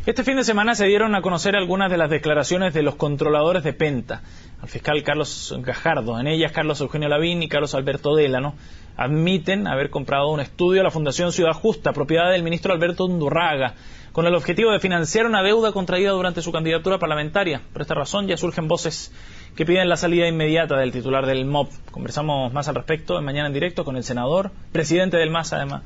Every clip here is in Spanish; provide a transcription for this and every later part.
Este fin de semana se dieron a conocer algunas de las declaraciones de los controladores de Penta, al fiscal Carlos Gajardo. En ellas, Carlos Eugenio Lavín y Carlos Alberto Délano admiten haber comprado un estudio a la Fundación Ciudad Justa, propiedad del ministro Alberto Undurraga, con el objetivo de financiar una deuda contraída durante su candidatura parlamentaria. Por esta razón ya surgen voces que piden la salida inmediata del titular del MOP. Conversamos más al respecto en Mañana en Directo con el senador, presidente del MAS, además,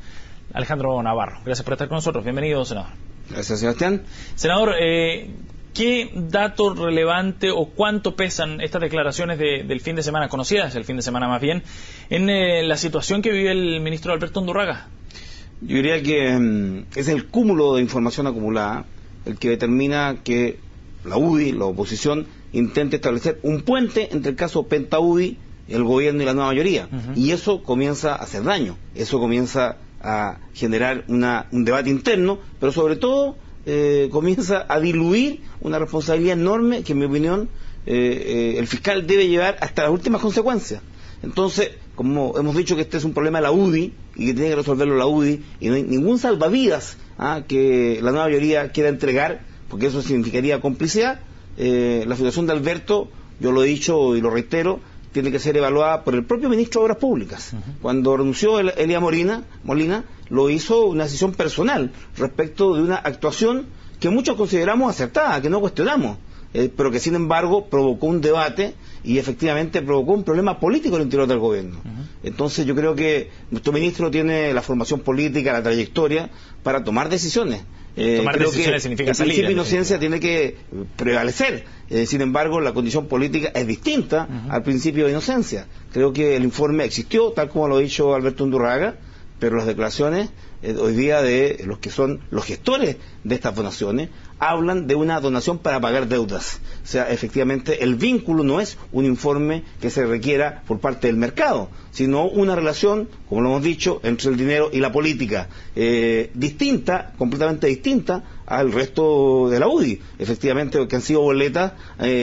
Alejandro Navarro. Gracias por estar con nosotros. Bienvenido, senador. Gracias, Sebastián. Senador, ¿qué dato relevante o cuánto pesan estas declaraciones del fin de semana, conocidas el fin de semana más bien, en la situación que vive el ministro Alberto Undurraga? Yo diría que es el cúmulo de información acumulada el que determina que la UDI, la oposición, intente establecer un puente entre el caso Penta-UDI, el gobierno y la nueva mayoría. Y eso comienza a hacer daño, eso comienza a generar un debate interno, pero sobre todo comienza a diluir una responsabilidad enorme que, en mi opinión, el fiscal debe llevar hasta las últimas consecuencias. Entonces, como hemos dicho que este es un problema de la UDI y que tiene que resolverlo la UDI, y no hay ningún salvavidas que la nueva mayoría quiera entregar, porque eso significaría complicidad, la situación de Alberto, yo lo he dicho y lo reitero, tiene que ser evaluada por el propio ministro de Obras Públicas. Cuando renunció Elías Molina, lo hizo una decisión personal respecto de una actuación que muchos consideramos acertada, que no cuestionamos, pero que sin embargo provocó un debate y efectivamente provocó un problema político en el interior del gobierno. Entonces yo creo que nuestro ministro tiene la formación política, la trayectoria para tomar decisiones. Tomar creo decisiones que significa el principio de salir, inocencia tiene que prevalecer. Sin embargo, la condición política es distinta al principio de inocencia. Creo que el informe existió, tal como lo ha dicho Alberto Undurraga, pero las declaraciones hoy día de los que son los gestores de estas donaciones hablan de una donación para pagar deudas. O sea, efectivamente el vínculo no es un informe que se requiera por parte del mercado, sino una relación, como lo hemos dicho, entre el dinero y la política, distinta, completamente distinta al resto de la UDI. Efectivamente, que han sido boletas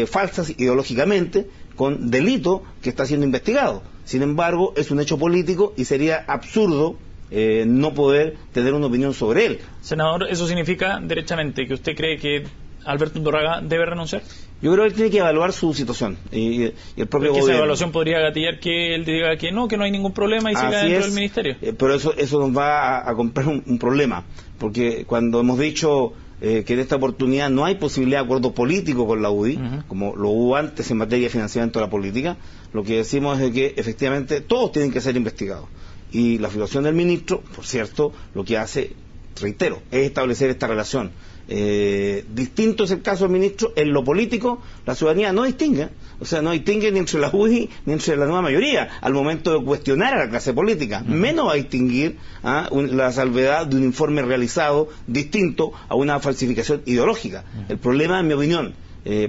falsas ideológicamente, con delito que está siendo investigado. Sin embargo, es un hecho político y sería absurdo no poder tener una opinión sobre él. Senador, ¿eso significa derechamente que usted cree que Alberto Undurraga debe renunciar? Yo creo que él tiene que evaluar su situación y el propio gobierno. Esa evaluación podría gatillar que él diga que no hay ningún problema y siga dentro del ministerio. Pero eso nos va a comprar un problema, porque cuando hemos dicho que en esta oportunidad no hay posibilidad de acuerdo político con la UDI, como lo hubo antes en materia de financiamiento de la política, lo que decimos es que efectivamente todos tienen que ser investigados. Y la situación del ministro, por cierto, lo que hace, reitero, es establecer esta relación. Distinto es el caso del ministro. En lo político, la ciudadanía no distingue, o sea, no distingue ni entre la UDI ni entre la nueva mayoría al momento de cuestionar a la clase política. Menos va a distinguir la salvedad de un informe realizado distinto a una falsificación ideológica. El problema, en mi opinión,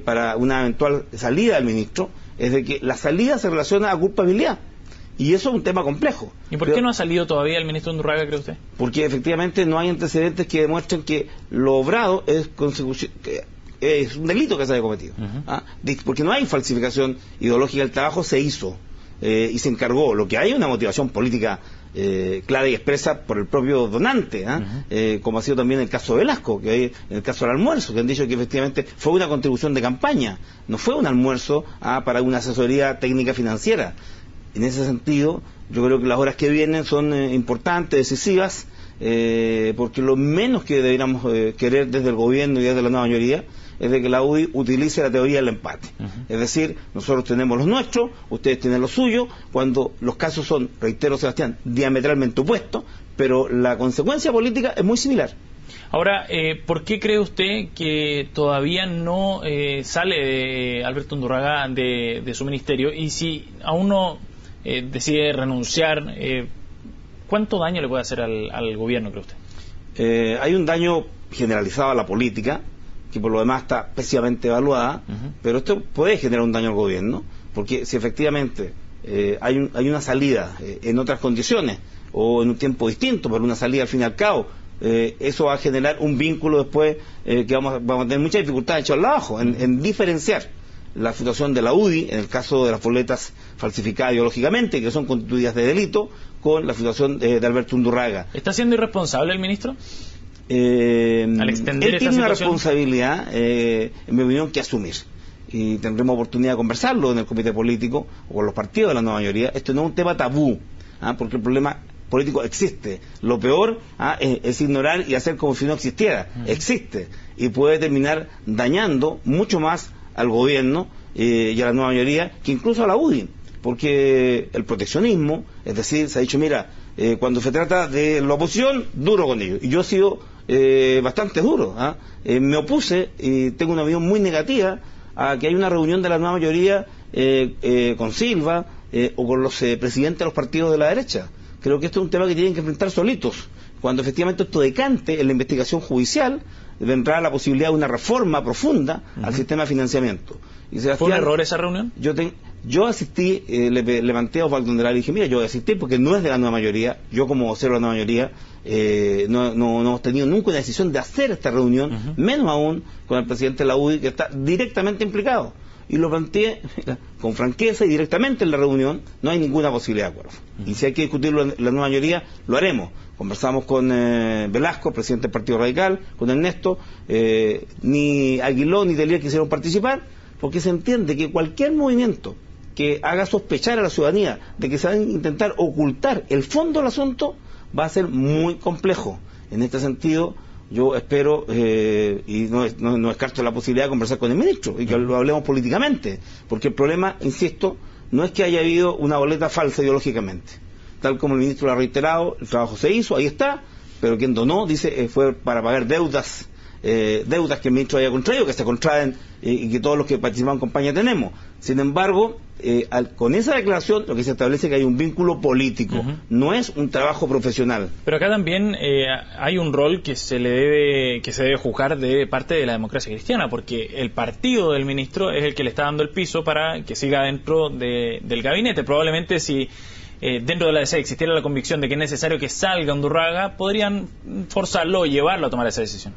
para una eventual salida del ministro, es de que la salida se relaciona a culpabilidad. Y eso es un tema complejo. ¿Y por qué no ha salido todavía el ministro Undurraga, cree usted? Porque efectivamente no hay antecedentes que demuestren que lo obrado es un delito que se haya cometido. Porque no hay falsificación ideológica, el trabajo se hizo y se encargó. Lo que hay es una motivación política clara y expresa por el propio donante, como ha sido también el caso de Velasco, que hay en el caso del almuerzo, que han dicho que efectivamente fue una contribución de campaña, no fue un almuerzo para una asesoría técnica financiera. En ese sentido, yo creo que las horas que vienen son importantes, decisivas, porque lo menos que deberíamos querer desde el gobierno y desde la nueva mayoría es de que la UDI utilice la teoría del empate. Es decir, nosotros tenemos los nuestros, ustedes tienen los suyos, cuando los casos son, reitero, Sebastián, diametralmente opuestos, pero la consecuencia política es muy similar. Ahora, ¿por qué cree usted que todavía no sale de Alberto Undurraga de su ministerio? Y si aún no decide renunciar, ¿cuánto daño le puede hacer al gobierno, cree usted? Hay un daño generalizado a la política, que por lo demás está pésimamente evaluada, pero esto puede generar un daño al gobierno, porque si efectivamente hay una salida en otras condiciones o en un tiempo distinto, pero una salida al fin y al cabo, eso va a generar un vínculo después que vamos a tener mucha dificultad de echarlo abajo, en diferenciar la situación de la UDI, en el caso de las boletas falsificadas ideológicamente, que son constituidas de delito, con la situación de Alberto Undurraga. ¿Está siendo irresponsable el ministro? al extender él tiene una situación, responsabilidad, en mi opinión, que asumir. Y tendremos oportunidad de conversarlo en el comité político o con los partidos de la nueva mayoría. Esto no es un tema tabú, porque el problema político existe. Lo peor es ignorar y hacer como si no existiera. Existe y puede terminar dañando mucho más al gobierno y a la nueva mayoría que incluso a la UDI, porque el proteccionismo, es decir, se ha dicho, mira, cuando se trata de la oposición, duro con ellos, y yo he sido bastante duro, me opuse y tengo una opinión muy negativa a que hay una reunión de la nueva mayoría con Silva o con los presidentes de los partidos de la derecha. Creo que esto es un tema que tienen que enfrentar solitos. Cuando efectivamente esto decante en la investigación judicial, vendrá la posibilidad de una reforma profunda al sistema de financiamiento. Y Sebastián, ¿fue un error esa reunión? Yo asistí, le levanté a Osvaldo Andrade y dije, mira, yo asistí porque no es de la nueva mayoría, yo como vocero de la nueva mayoría no hemos tenido nunca una decisión de hacer esta reunión, menos aún con el presidente de la UDI, que está directamente implicado. Y lo planteé con franqueza y directamente en la reunión, no hay ninguna posibilidad de acuerdo. Y si hay que discutirlo en la nueva mayoría, lo haremos. Conversamos con Velasco, presidente del Partido Radical, con Ernesto, ni Aguiló ni Telier quisieron participar, porque se entiende que cualquier movimiento que haga sospechar a la ciudadanía de que se va a intentar ocultar el fondo del asunto va a ser muy complejo. En este sentido, yo espero, y no descarto la posibilidad de conversar con el ministro y que lo hablemos políticamente, porque el problema, insisto, no es que haya habido una boleta falsa ideológicamente. Tal como el ministro lo ha reiterado, el trabajo se hizo, ahí está, pero quien donó, dice, fue para pagar deudas que el ministro haya contraído, que se contraen y que todos los que participan en campaña tenemos. Sin embargo, con esa declaración lo que se establece es que hay un vínculo político, no es un trabajo profesional. Pero acá también hay un rol que se debe juzgar de parte de la democracia cristiana, porque el partido del ministro es el que le está dando el piso para que siga dentro del gabinete. Probablemente si dentro de la DC existiera la convicción de que es necesario que salga Undurraga, podrían forzarlo o llevarlo a tomar esa decisión.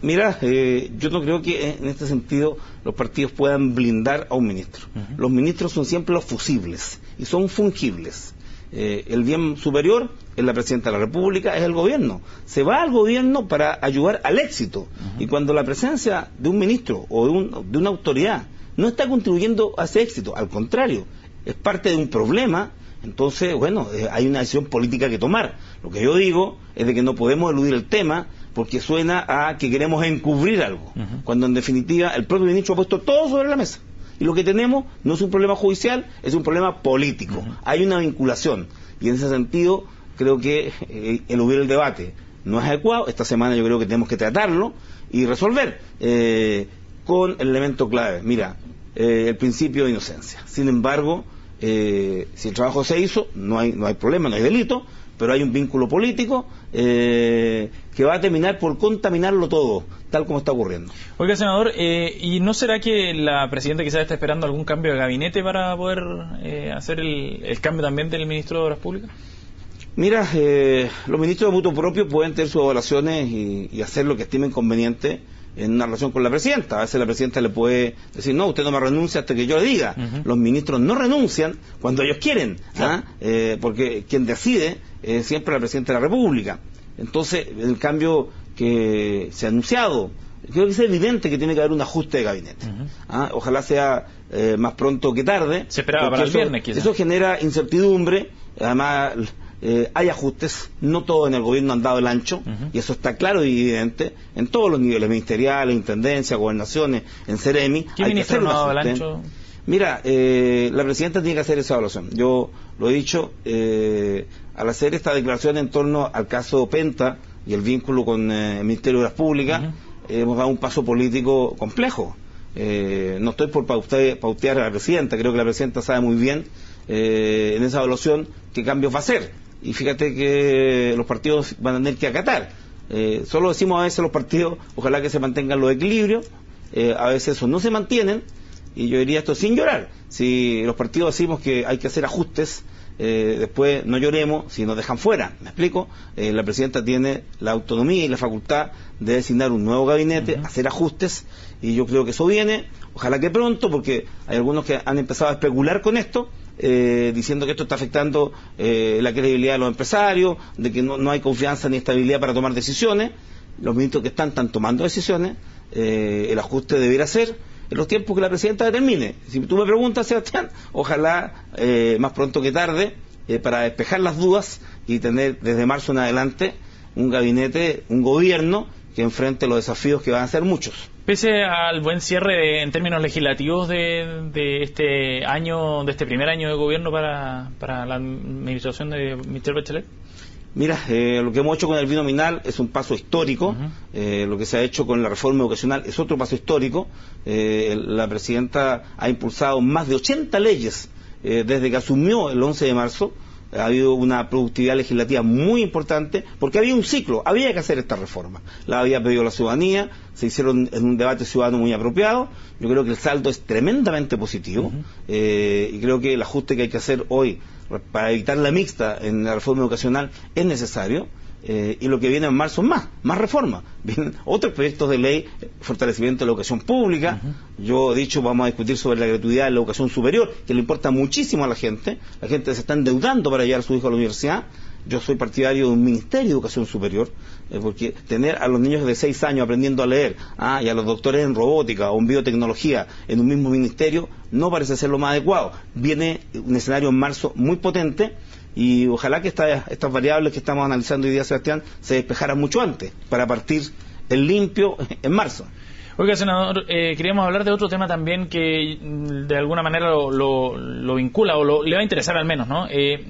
Mira, yo no creo que en este sentido los partidos puedan blindar a un ministro. Los ministros son siempre los fusibles y son fungibles. El bien superior es la presidenta de la República, es el gobierno. Se va al gobierno para ayudar al éxito. Y cuando la presencia de un ministro o de una autoridad no está contribuyendo a ese éxito, al contrario, es parte de un problema, entonces, bueno, hay una decisión política que tomar. Lo que yo digo es de que no podemos eludir el tema porque suena a que queremos encubrir algo, cuando en definitiva el propio ministro ha puesto todo sobre la mesa. Y lo que tenemos no es un problema judicial, es un problema político. Hay una vinculación. Y en ese sentido, creo que eludir el debate no es adecuado. Esta semana yo creo que tenemos que tratarlo y resolver con el elemento clave. Mira, el principio de inocencia. Sin embargo, si el trabajo se hizo, no hay problema, no hay delito, pero hay un vínculo político que va a terminar por contaminarlo todo, tal como está ocurriendo. Oiga, senador, ¿y no será que la presidenta quizás está esperando algún cambio de gabinete para poder hacer el cambio también del ministro de Obras Públicas? Mira, los ministros de voto propio pueden tener sus evaluaciones y hacer lo que estimen conveniente en una relación con la presidenta. A veces la presidenta le puede decir, no, usted no me renuncia hasta que yo le diga. Los ministros no renuncian cuando ellos quieren, porque quien decide es siempre la presidenta de la República. Entonces, el cambio que se ha anunciado, creo que es evidente que tiene que haber un ajuste de gabinete. Ojalá sea más pronto que tarde. Se esperaba para el viernes, quizás. Eso genera incertidumbre, además hay ajustes, no todos en el gobierno han dado el ancho, y eso está claro y evidente en todos los niveles, ministeriales, intendencias, gobernaciones, en Ceremi. ¿Qué ministro no ha dado el ancho? Mira, la presidenta tiene que hacer esa evaluación. Yo lo he dicho, al hacer esta declaración en torno al caso Penta y el vínculo con el Ministerio de Obras Públicas, hemos dado un paso político complejo. No estoy por pautear a la presidenta, creo que la presidenta sabe muy bien en esa evaluación qué cambios va a hacer. Y fíjate que los partidos van a tener que acatar. Solo decimos a veces los partidos, ojalá que se mantengan los equilibrios, a veces esos no se mantienen, y yo diría esto sin llorar. Si los partidos decimos que hay que hacer ajustes, después no lloremos si nos dejan fuera. ¿Me explico? La presidenta tiene la autonomía y la facultad de designar un nuevo gabinete, hacer ajustes, y yo creo que eso viene, ojalá que pronto, porque hay algunos que han empezado a especular con esto, diciendo que esto está afectando la credibilidad de los empresarios, de que no hay confianza ni estabilidad para tomar decisiones. los ministros que están tomando decisiones, el ajuste debiera ser en los tiempos que la presidenta determine. Si tú me preguntas, Sebastián, ojalá más pronto que tarde, para despejar las dudas y tener desde marzo en adelante un gabinete, un gobierno que enfrente los desafíos que van a ser muchos. Pese al buen cierre en términos legislativos de este año, de este primer año de gobierno para la administración de Michelle Bachelet. Mira, lo que hemos hecho con el binominal es un paso histórico. Lo que se ha hecho con la reforma educacional es otro paso histórico. La presidenta ha impulsado más de 80 leyes desde que asumió el 11 de marzo. Ha habido una productividad legislativa muy importante porque había un ciclo, había que hacer esta reforma. La había pedido la ciudadanía, se hicieron en un debate ciudadano muy apropiado. Yo creo que el saldo es tremendamente positivo y creo que el ajuste que hay que hacer hoy para evitar la mixta en la reforma educacional es necesario. Y lo que viene en marzo es más reforma. Vienen otros proyectos de ley, fortalecimiento de la educación pública. Yo he dicho, vamos a discutir sobre la gratuidad de la educación superior, que le importa muchísimo a la gente. La gente se está endeudando para llevar a su hijo a la universidad. Yo soy partidario de un ministerio de educación superior, porque tener a los niños de 6 años aprendiendo a leer, y a los doctores en robótica o en biotecnología en un mismo ministerio, no parece ser lo más adecuado. Viene un escenario en marzo muy potente, y ojalá que estas variables que estamos analizando hoy día, Sebastián, se despejaran mucho antes, para partir en limpio en marzo. Oiga, senador, queríamos hablar de otro tema también que de alguna manera lo vincula, o le va a interesar al menos, ¿no?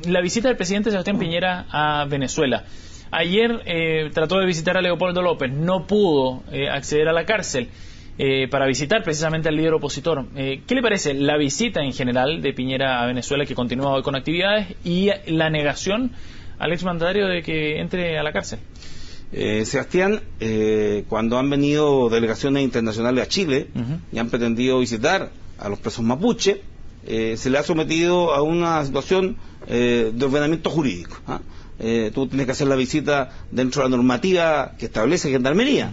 La visita del presidente Sebastián Piñera a Venezuela. Ayer trató de visitar a Leopoldo López, no pudo acceder a la cárcel para visitar precisamente al líder opositor. ¿Qué le parece la visita en general de Piñera a Venezuela, que continúa hoy con actividades, y la negación al exmandatario de que entre a la cárcel? Sebastián, cuando han venido delegaciones internacionales a Chile y han pretendido visitar a los presos mapuche, se le ha sometido a una situación de ordenamiento jurídico. Tú tienes que hacer la visita dentro de la normativa que establece Gendarmería.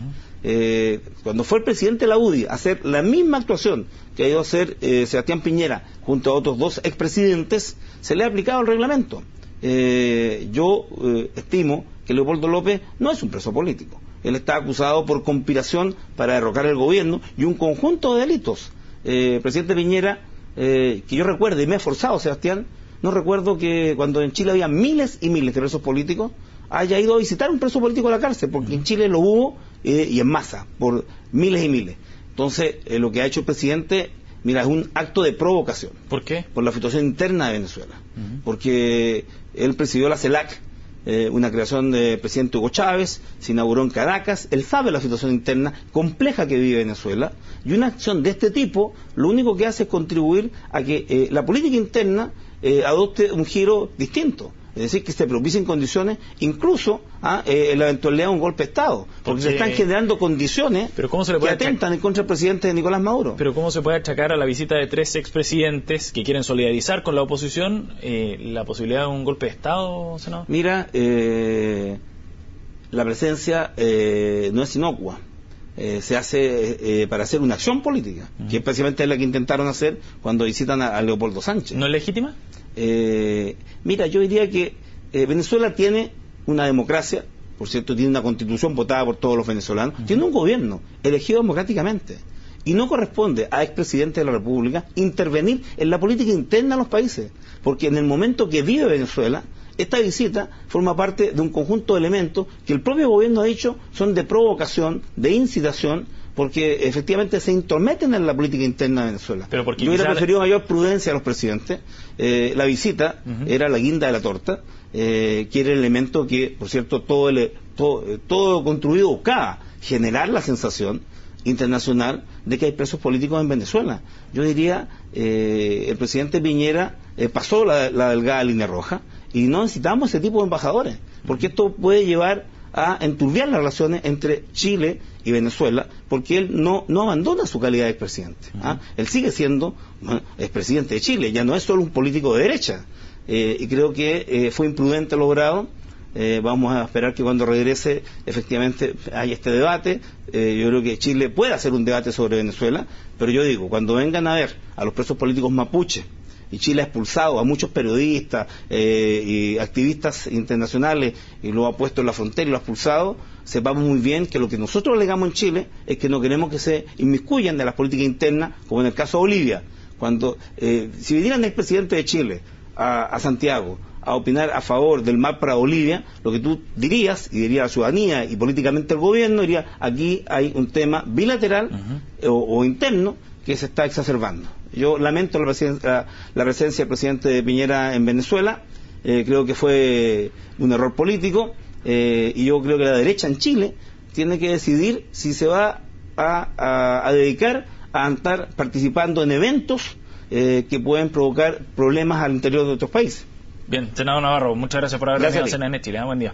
Cuando fue el presidente de la UDI a hacer la misma actuación que ha ido a hacer Sebastián Piñera junto a otros 2 expresidentes, se le ha aplicado el reglamento. Yo estimo que Leopoldo López no es un preso político. Él está acusado por conspiración para derrocar el gobierno y un conjunto de delitos. Presidente Piñera, que yo recuerde, y me he esforzado, Sebastián, no recuerdo que cuando en Chile había miles y miles de presos políticos, haya ido a visitar un preso político a la cárcel, porque en Chile lo hubo y en masa, por miles y miles. Entonces, lo que ha hecho el presidente, mira, es un acto de provocación. ¿Por qué? Por la situación interna de Venezuela. Porque él presidió la CELAC, una creación del presidente Hugo Chávez, se inauguró en Caracas. Él sabe la situación interna compleja que vive Venezuela, y una acción de este tipo lo único que hace es contribuir a que la política interna adopte un giro distinto. Es decir, que se propicien condiciones, incluso en la eventualidad de un golpe de Estado, porque se están generando condiciones que atentan en contra del presidente Nicolás Maduro. Pero ¿cómo se puede achacar a la visita de 3 expresidentes que quieren solidarizar con la oposición la posibilidad de un golpe de Estado, senador? Mira, la presencia no es inocua. Se hace para hacer una acción política, que es precisamente la que intentaron hacer cuando visitan a Leopoldo Sánchez. ¿No es legítima? Mira, yo diría que Venezuela tiene una democracia, por cierto, tiene una constitución votada por todos los venezolanos, tiene un gobierno elegido democráticamente, y no corresponde a expresidente de la República intervenir en la política interna de los países, porque en el momento que vive Venezuela, esta visita forma parte de un conjunto de elementos que el propio gobierno ha dicho son de provocación, de incitación, porque efectivamente se intrometen en la política interna de Venezuela. Pero porque yo hubiera preferido mayor prudencia a los presidentes. La visita era la guinda de la torta, que era el elemento que, por cierto, todo construido buscaba generar la sensación internacional de que hay presos políticos en Venezuela. Yo diría, el presidente Piñera pasó la delgada línea roja, y no necesitamos ese tipo de embajadores, porque esto puede llevar a enturbiar las relaciones entre Chile y Venezuela, porque él no abandona su calidad de expresidente. Él sigue siendo expresidente de Chile, ya no es solo un político de derecha, y creo que fue imprudente logrado. Vamos a esperar que cuando regrese efectivamente haya este debate. Yo creo que Chile puede hacer un debate sobre Venezuela, pero yo digo, cuando vengan a ver a los presos políticos mapuche, y Chile ha expulsado a muchos periodistas y activistas internacionales y lo ha puesto en la frontera y lo ha expulsado, sepamos muy bien que lo que nosotros alegamos en Chile es que no queremos que se inmiscuyan de las políticas internas, como en el caso de Bolivia. Cuando si vinieran el presidente de Chile a Santiago a opinar a favor del MAP para Bolivia, lo que tú dirías, y diría la ciudadanía y políticamente el gobierno, diría, aquí hay un tema bilateral o interno que se está exacerbando. Yo lamento la presencia del presidente Piñera en Venezuela, creo que fue un error político, y yo creo que la derecha en Chile tiene que decidir si se va a dedicar a estar participando en eventos que pueden provocar problemas al interior de otros países. Bien, senador Navarro, muchas gracias por haber venido a CNN Chile. Buen día.